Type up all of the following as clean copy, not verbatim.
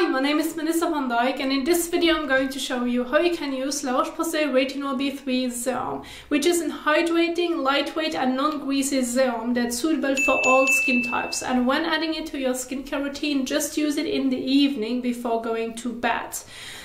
Hi, my name is Melissa van Dijk, and in this video I'm going to show you how you can use Roche-Posay Retinol B3 Serum, which is an hydrating, lightweight and non-greasy serum that's suitable for all skin types. And when adding it to your skincare routine, just use it in the evening before going to bed.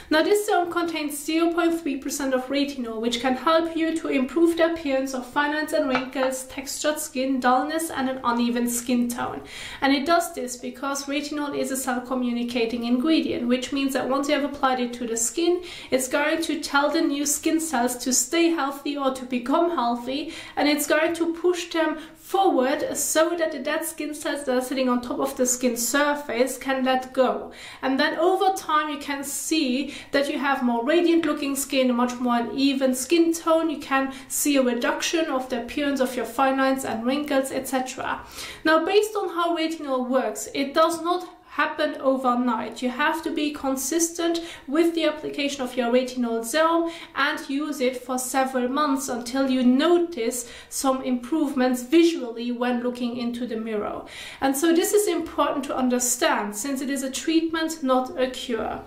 Now, this serum contains 0.3% of retinol, which can help you to improve the appearance of fine lines and wrinkles, textured skin, dullness and an uneven skin tone. And it does this because retinol is a cell-communicating ingredient, which means that once you have applied it to the skin, it's going to tell the new skin cells to stay healthy or to become healthy, and it's going to push them forward so that the dead skin cells that are sitting on top of the skin surface can let go. And then over time you can see that you have more radiant looking skin, a much more uneven skin tone. You can see a reduction of the appearance of your fine lines and wrinkles, etc. Now, based on how retinol works, it does not happen overnight. You have to be consistent with the application of your retinol serum and use it for several months until you notice some improvements visually when looking into the mirror. And so this is important to understand, since it is a treatment, not a cure.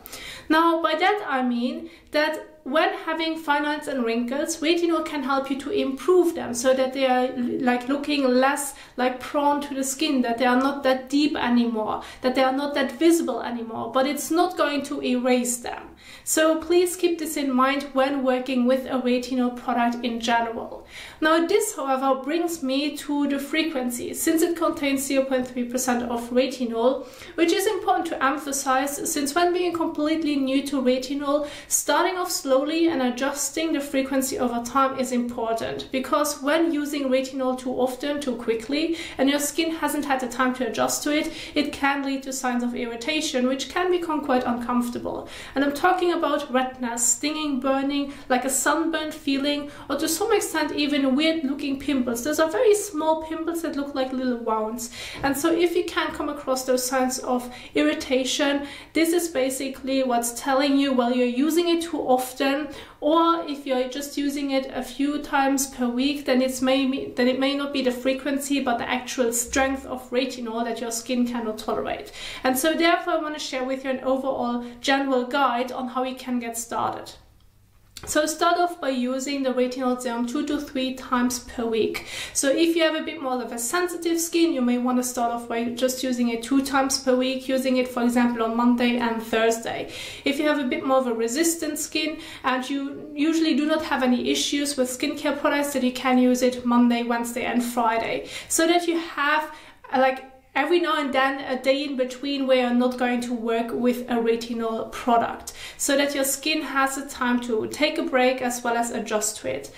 Now, by that I mean that when having fine lines and wrinkles, retinol can help you to improve them so that they are looking less prone to the skin, that they are not that deep anymore, that they are not that visible anymore, but it's not going to erase them. So please keep this in mind when working with a retinol product in general. Now, this, however, brings me to the frequency, since it contains 0.3% of retinol, which is important to emphasize, since when being completely new to retinol, starting off slowly and adjusting the frequency over time is important, because when using retinol too often, too quickly, and your skin hasn't had the time to adjust to it, it can lead to signs of irritation, which can become quite uncomfortable. And I'm talking about redness, stinging, burning, like a sunburned feeling, or to some extent even weird looking pimples. Those are very small pimples that look like little wounds. And so if you can come across those signs of irritation, this is basically what's telling you, well, you're using it too often, or if you're just using it a few times per week, then it may not be the frequency but the actual strength of retinol that your skin cannot tolerate. And so therefore I want to share with you an overall general guide on how you can get started. So start off by using the retinol serum 2 to 3 times per week. So if you have a bit more of a sensitive skin, you may want to start off by just using it 2 times per week, using it, for example, on Monday and Thursday. If you have a bit more of a resistant skin and you usually do not have any issues with skincare products, then you can use it Monday, Wednesday and Friday, so that you have every now and then a day in between where you're not going to work with a retinol product, so that your skin has the time to take a break as well as adjust to it.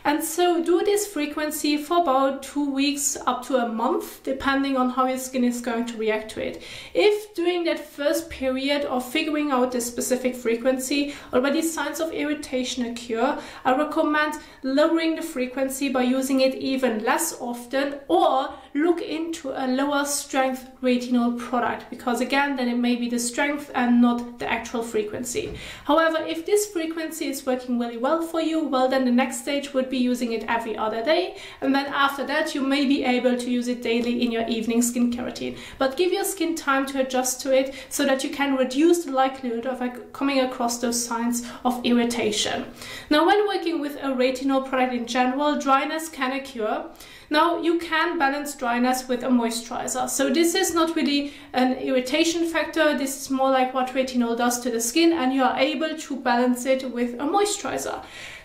And so do this frequency for about 2 weeks up to a month, depending on how your skin is going to react to it. If during that first period of figuring out the specific frequency already signs of irritation occur, I recommend lowering the frequency by using it even less often, or look into a lower strength retinol product, because again, then it may be the strength and not the actual frequency. However, if this frequency is working really well for you, well, then the next stage would be using it every other day, and then after that you may be able to use it daily in your evening skincare routine. But give your skin time to adjust to it so that you can reduce the likelihood of coming across those signs of irritation. Now, when working with a retinol product in general, dryness can occur. Now, you can balance dryness with a moisturizer. So this is not really an irritation factor. This is more like what retinol does to the skin, and you are able to balance it with a moisturizer.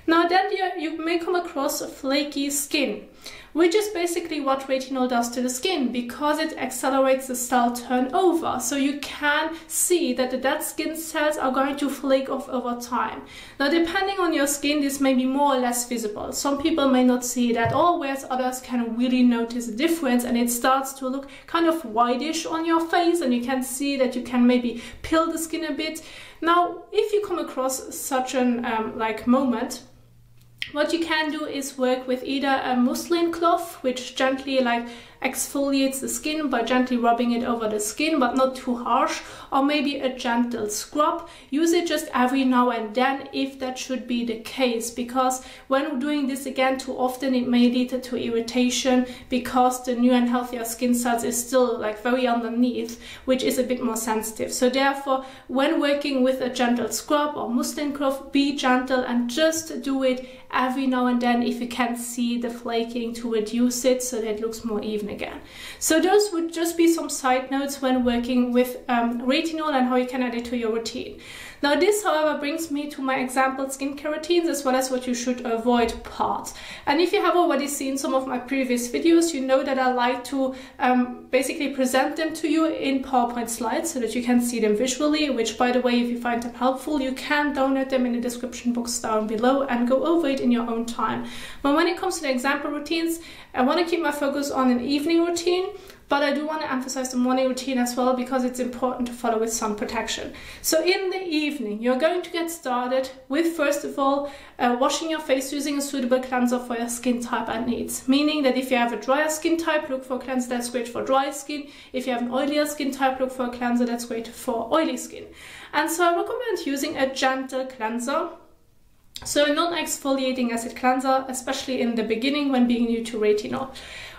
Now, then you may come across flaky skin, which is basically what retinol does to the skin, because it accelerates the cell turnover. So you can see that the dead skin cells are going to flake off over time. Now, depending on your skin, this may be more or less visible. Some people may not see it at all, whereas others can really notice a difference, and it starts to look kind of whitish on your face, and you can see that you can maybe peel the skin a bit. Now, if you come across such an moment, what you can do is work with either a muslin cloth, which gently exfoliates the skin by gently rubbing it over the skin, but not too harsh, or maybe a gentle scrub. Use it just every now and then if that should be the case, because when doing this again too often, it may lead to irritation, because the new and healthier skin cells is still like very underneath, which is a bit more sensitive. So therefore, when working with a gentle scrub or muslin cloth, be gentle and just do it every now and then if you can see the flaking, to reduce it so that it looks more even again. So those would just be some side notes when working with retinol and how you can add it to your routine. Now this, however, brings me to my example skincare routines, as well as what you should avoid part. And if you have already seen some of my previous videos, you know that I like to basically present them to you in PowerPoint slides so that you can see them visually, which, by the way, if you find them helpful, you can download them in the description box down below and go over it in your own time. But when it comes to the example routines, I want to keep my focus on an evening routine, but I do want to emphasize the morning routine as well, because it's important to follow with sun protection. So in the evening, you're going to get started with, first of all, washing your face using a suitable cleanser for your skin type and needs. Meaning that if you have a drier skin type, look for a cleanser that's great for dry skin. If you have an oilier skin type, look for a cleanser that's great for oily skin. And so I recommend using a gentle cleanser. So a non-exfoliating acid cleanser, especially in the beginning when being new to retinol.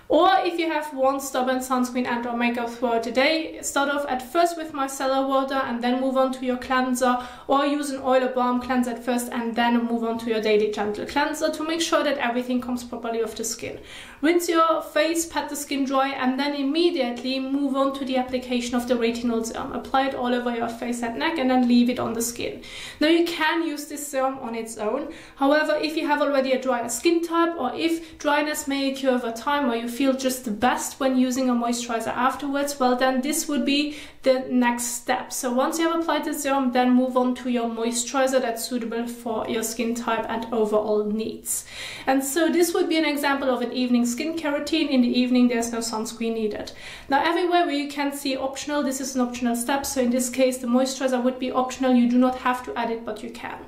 Or if you have worn stubborn sunscreen and or makeup throughout the day, start off at first with micellar water and then move on to your cleanser, or use an oil or balm cleanser at first and then move on to your daily gentle cleanser to make sure that everything comes properly off the skin. Rinse your face, pat the skin dry, and then immediately move on to the application of the retinol serum. Apply it all over your face and neck and then leave it on the skin. Now you can use this serum on its own. However, if you have already a drier skin type, or if dryness may occur over time, or you feel just the best when using a moisturizer afterwards, well then this would be the next step. So once you have applied the serum, then move on to your moisturizer that's suitable for your skin type and overall needs. And so this would be an example of an evening skincare routine. In the evening, there's no sunscreen needed. Now everywhere where you can see optional, this is an optional step. So in this case, the moisturizer would be optional. You do not have to add it, but you can.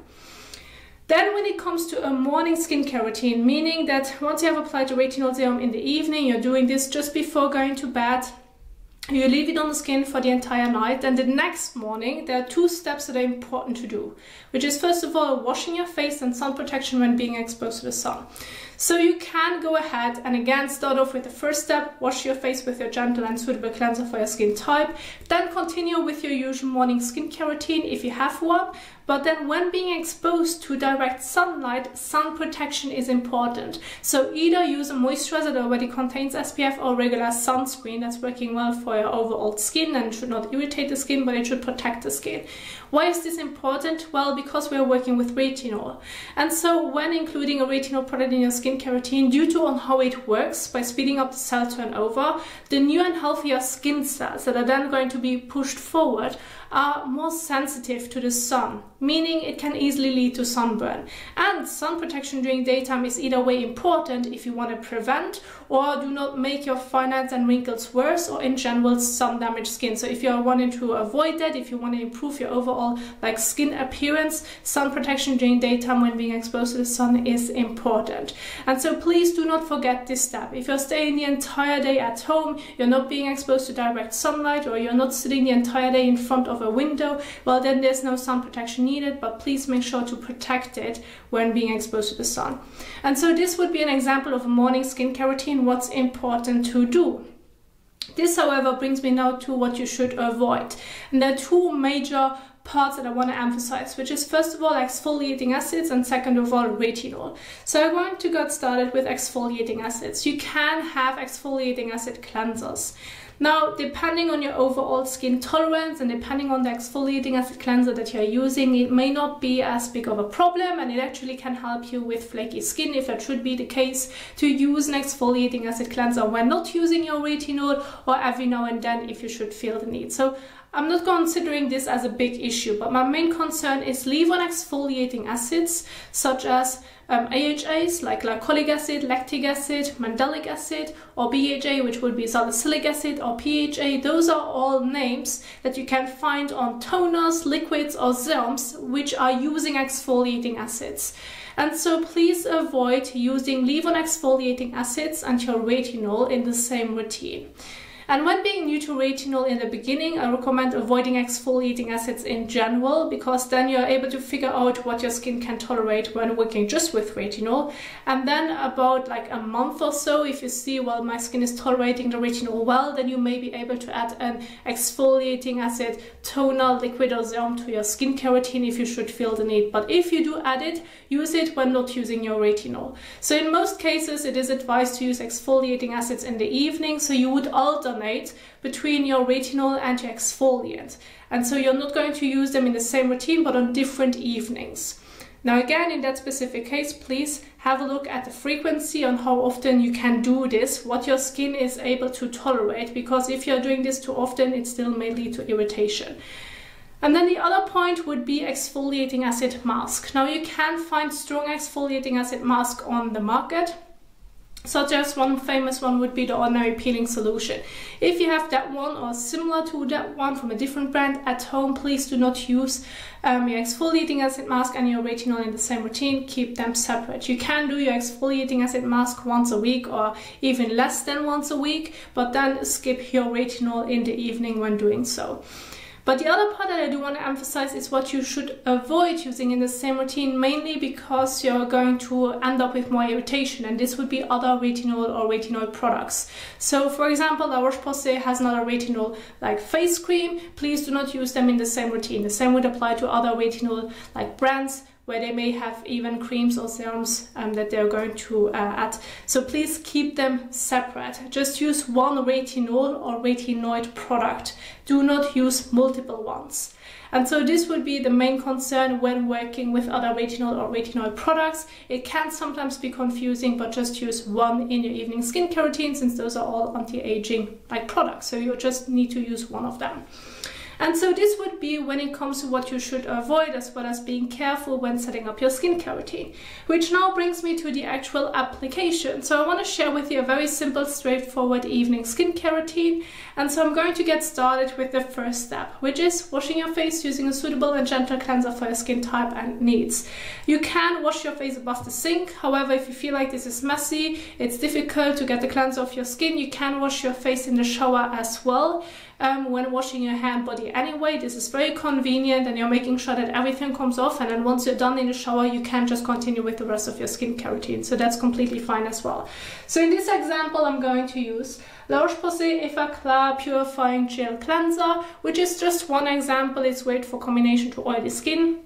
Then when it comes to a morning skincare routine, meaning that once you have applied the retinol serum in the evening, you're doing this just before going to bed, you leave it on the skin for the entire night, and the next morning there are two steps that are important to do, which is first of all washing your face and sun protection when being exposed to the sun. So you can go ahead and again start off with the first step, wash your face with your gentle and suitable cleanser for your skin type, then continue with your usual morning skincare routine if you have one. But then when being exposed to direct sunlight, sun protection is important. So either use a moisturizer that already contains SPF, or regular sunscreen that's working well for your overall skin and should not irritate the skin, but it should protect the skin. Why is this important? Well, because we are working with retinol. And so when including a retinol product in your skincare routine, due to how it works by speeding up the cell turnover, the new and healthier skin cells that are then going to be pushed forward are more sensitive to the sun, meaning it can easily lead to sunburn. And sun protection during daytime is either way important if you want to prevent or do not make your fine lines and wrinkles worse, or in general sun damaged skin. So if you're wanting to avoid that, if you want to improve your overall skin appearance, sun protection during daytime when being exposed to the sun is important. And so please do not forget this step. If you're staying the entire day at home, you're not being exposed to direct sunlight, or you're not sitting the entire day in front of a window, well then there's no sun protection needed, but please make sure to protect it when being exposed to the sun. And so this would be an example of a morning skincare routine, what's important to do. This, however, brings me now to what you should avoid. And there are two major parts that I want to emphasize, which is first of all exfoliating acids and second of all retinol. So I'm going to get started with exfoliating acids. You can have exfoliating acid cleansers. Now, depending on your overall skin tolerance and depending on the exfoliating acid cleanser that you're using, it may not be as big of a problem, and it actually can help you with flaky skin, if that should be the case, to use an exfoliating acid cleanser when not using your retinol, or every now and then if you should feel the need. So I'm not considering this as a big issue, but my main concern is leave-on exfoliating acids such as AHAs like glycolic acid, lactic acid, mandelic acid, or BHA, which would be salicylic acid, or PHA. Those are all names that you can find on toners, liquids, or serums which are using exfoliating acids. And so please avoid using leave-on exfoliating acids and your retinol in the same routine. And when being new to retinol in the beginning, I recommend avoiding exfoliating acids in general, because then you're able to figure out what your skin can tolerate when working just with retinol. And then about like a month or so, if you see, well, my skin is tolerating the retinol well, then you may be able to add an exfoliating acid, toner, liquid, or serum to your skincare routine if you should feel the need. But if you do add it, use it when not using your retinol. So in most cases, it is advised to use exfoliating acids in the evening, so you would alternate between your retinol and your exfoliant. And so you're not going to use them in the same routine, but on different evenings. Now again, in that specific case, please have a look at the frequency on how often you can do this, what your skin is able to tolerate, because if you're doing this too often, it still may lead to irritation. And then the other point would be exfoliating acid mask. Now you can find strong exfoliating acid mask on the market, such as one famous one would be the Ordinary Peeling Solution. If you have that one or similar to that one from a different brand at home, please do not use your exfoliating acid mask and your retinol in the same routine. Keep them separate. You can do your exfoliating acid mask once a week or even less than once a week, but then skip your retinol in the evening when doing so. But the other part that I do want to emphasize is what you should avoid using in the same routine, mainly because you're going to end up with more irritation, and this would be other retinol or retinol products. So for example, La Roche-Posay has another retinol like face cream. Please do not use them in the same routine. The same would apply to other retinol like brands, where they may have even creams or serums that they're going to add. So please keep them separate. Just use one retinol or retinoid product. Do not use multiple ones. And so this would be the main concern when working with other retinol or retinoid products. It can sometimes be confusing, but just use one in your evening skincare routine, since those are all anti-aging like products. So you just need to use one of them. And so this would be when it comes to what you should avoid, as well as being careful when setting up your skincare routine. Which now brings me to the actual application. So I want to share with you a very simple, straightforward evening skincare routine. And so I'm going to get started with the first step, which is washing your face using a suitable and gentle cleanser for your skin type and needs. You can wash your face above the sink. However, if you feel like this is messy, it's difficult to get the cleanser off your skin, you can wash your face in the shower as well. When washing your hand body anyway, this is very convenient, and you're making sure that everything comes off, and then once you're done in the shower, you can just continue with the rest of your skincare routine. So that's completely fine as well. So in this example, I'm going to use La Roche-Posay Effaclar Purifying Gel Cleanser, which is just one example. It's great for combination to oily skin.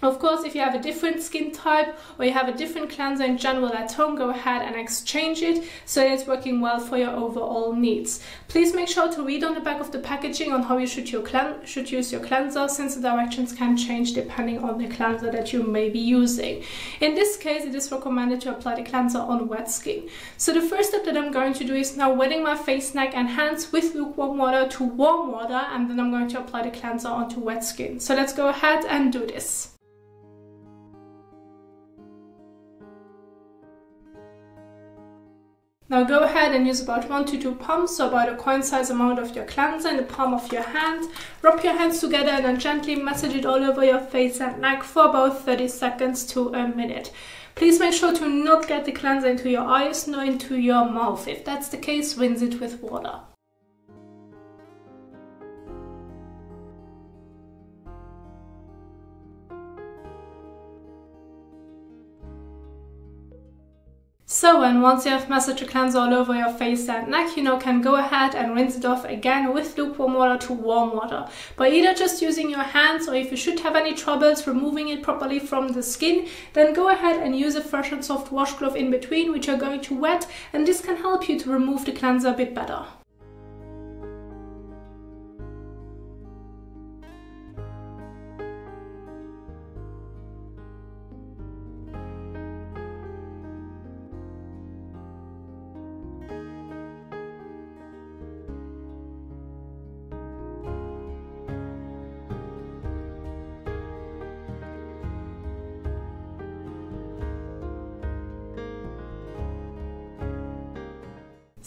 Of course, if you have a different skin type or you have a different cleanser in general at home, go ahead and exchange it so that it's working well for your overall needs. Please make sure to read on the back of the packaging on how you should use your cleanser, since the directions can change depending on the cleanser that you may be using. In this case, it is recommended to apply the cleanser on wet skin. So the first step that I'm going to do is now wetting my face, neck and hands with lukewarm water to warm water, and then I'm going to apply the cleanser onto wet skin. So let's go ahead and do this. Now go ahead and use about 1 to 2 pumps, so about a coin-size amount of your cleanser in the palm of your hand. Rub your hands together and then gently massage it all over your face and neck for about 30 seconds to a minute. Please make sure to not get the cleanser into your eyes nor into your mouth. If that's the case, rinse it with water. So, and once you have massaged the cleanser all over your face and neck, you can go ahead and rinse it off again with lukewarm water to warm water. By either just using your hands, or if you should have any troubles removing it properly from the skin, then go ahead and use a fresh and soft washcloth in between, which you're going to wet, and this can help you to remove the cleanser a bit better.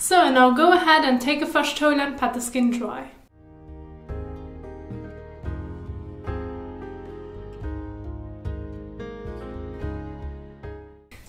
So now go ahead and take a fresh towel and pat the skin dry.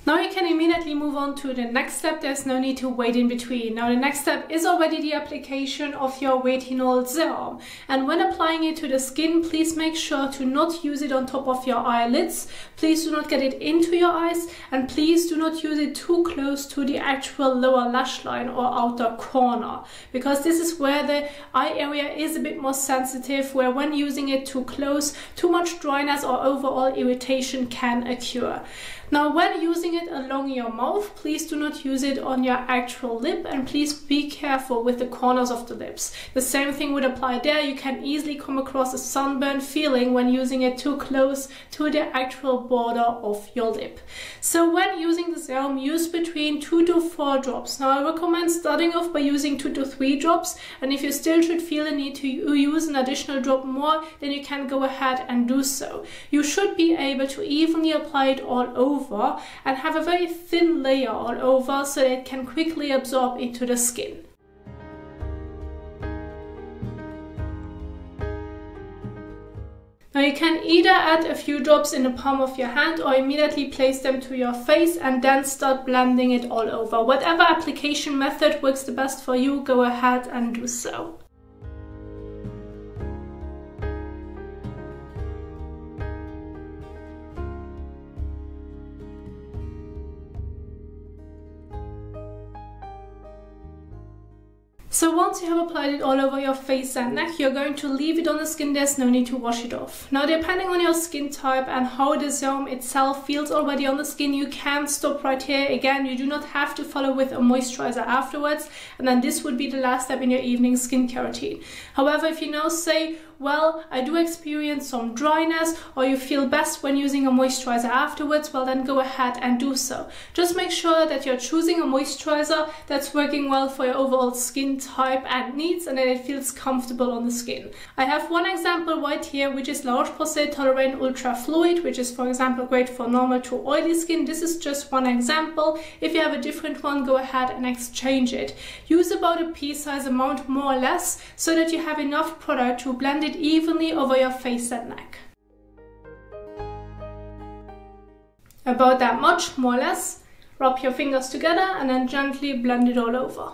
Now you can immediately move on to the next step. There's no need to wait in between. Now the next step is already the application of your retinol serum. And when applying it to the skin, please make sure to not use it on top of your eyelids. Please do not get it into your eyes, and please do not use it too close to the actual lower lash line or outer corner, because this is where the eye area is a bit more sensitive, where when using it too close, too much dryness or overall irritation can occur. Now when using it along your mouth, please do not use it on your actual lip, and please be careful with the corners of the lips. The same thing would apply there. You can easily come across a sunburn feeling when using it too close to the actual border of your lip. So when using the serum, use between 2 to 4 drops. Now I recommend starting off by using 2 to 3 drops, and if you still should feel the need to use an additional drop more, then you can go ahead and do so. You should be able to evenly apply it all over and have a very thin layer all over so that it can quickly absorb into the skin. Now you can either add a few drops in the palm of your hand or immediately place them to your face and then start blending it all over. Whatever application method works the best for you, go ahead and do so. So once you have applied it all over your face and neck, you're going to leave it on the skin. There's no need to wash it off. Now depending on your skin type and how the serum itself feels already on the skin, you can stop right here. Again, you do not have to follow with a moisturizer afterwards, and then this would be the last step in your evening skincare routine. However, if you now say, well, I do experience some dryness, or you feel best when using a moisturizer afterwards, well then go ahead and do so. Just make sure that you're choosing a moisturizer that's working well for your overall skin type and needs, and that it feels comfortable on the skin. I have one example right here, which is Roche-Posay Toleriane Ultra Fluid, which is for example great for normal to oily skin. This is just one example. If you have a different one, go ahead and exchange it. Use about a pea-size amount more or less, so that you have enough product to blend it evenly over your face and neck. About that much, more or less. Rub your fingers together and then gently blend it all over.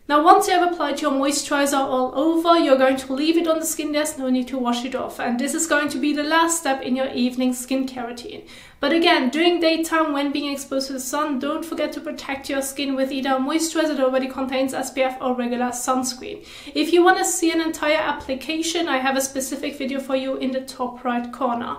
Now once you have applied your moisturizer all over, you're going to leave it on the skin. There's no need to wash it off, and this is going to be the last step in your evening skincare routine. But again, during daytime when being exposed to the sun, don't forget to protect your skin with either a moisturizer that already contains SPF or regular sunscreen. If you want to see an entire application, I have a specific video for you in the top right corner.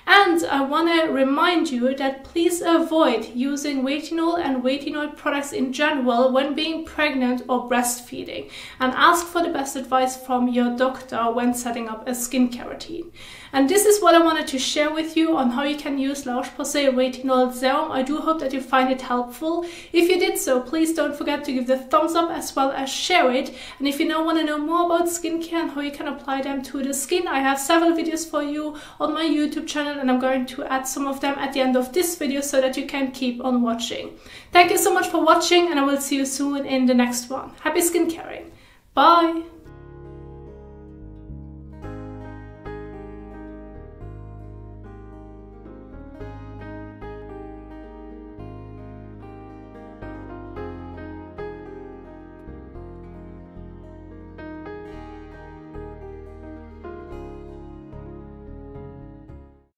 And I want to remind you that please avoid using retinol and retinoid products in general when being pregnant or breastfeeding, and ask for the best advice from your doctor when setting up a skincare routine. And this is what I wanted to share with you on how you can use Roche-Posay Retinol Serum. I do hope that you find it helpful. If you did so, please don't forget to give the thumbs up as well as share it. And if you now want to know more about skincare and how you can apply them to the skin, I have several videos for you on my YouTube channel, and I'm going to add some of them at the end of this video so that you can keep on watching. Thank you so much for watching, and I will see you soon in the next one. Happy skincaring. Bye!